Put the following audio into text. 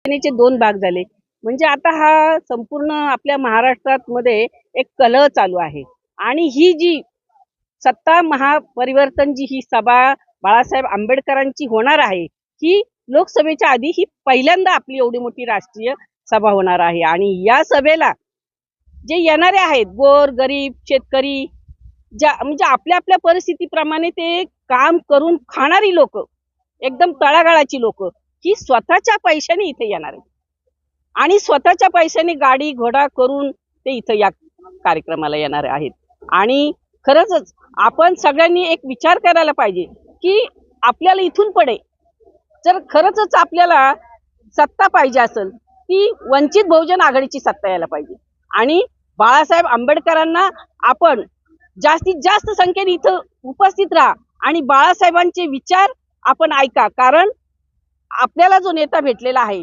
शिवसेनेचे दोन भाग झाले. म्हणजे आता हा संपूर्ण आपल्या महाराष्ट्रात मध्ये एक कलह चालू आहे आणि ही जी सत्ता महापरिवर्तन जी ही सभा बाळासाहेब आंबेडकरांची होणार आहे, ही लोकसभेच्या आधी ही पहिल्यांदा आपली एवढी मोठी राष्ट्रीय सभा होणार आहे आणि या सभेला जे येणारे आहेत गोर गरीब शेतकरी ज्या म्हणजे आपल्या आपल्या परिस्थितीप्रमाणे ते काम करून खाणारी लोक, एकदम तळागाळाची लोक ही स्वतःच्या पैशाने इथे येणार आहेत आणि स्वतःच्या पैशाने गाडी घोडा करून ते इथं या कार्यक्रमाला येणार आहेत. आणि खरंच आपण सगळ्यांनी एक विचार करायला पाहिजे की आपल्याला इथून पुढे जर खरंच आपल्याला सत्ता पाहिजे असेल ती वंचित बहुजन आघाडीची सत्ता यायला पाहिजे आणि बाळासाहेब आंबेडकरांना आपण जास्तीत जास्त संख्येने इथं उपस्थित राहा आणि बाळासाहेबांचे विचार आपण ऐका, कारण आपल्याला जो नेता भेटलेला आहे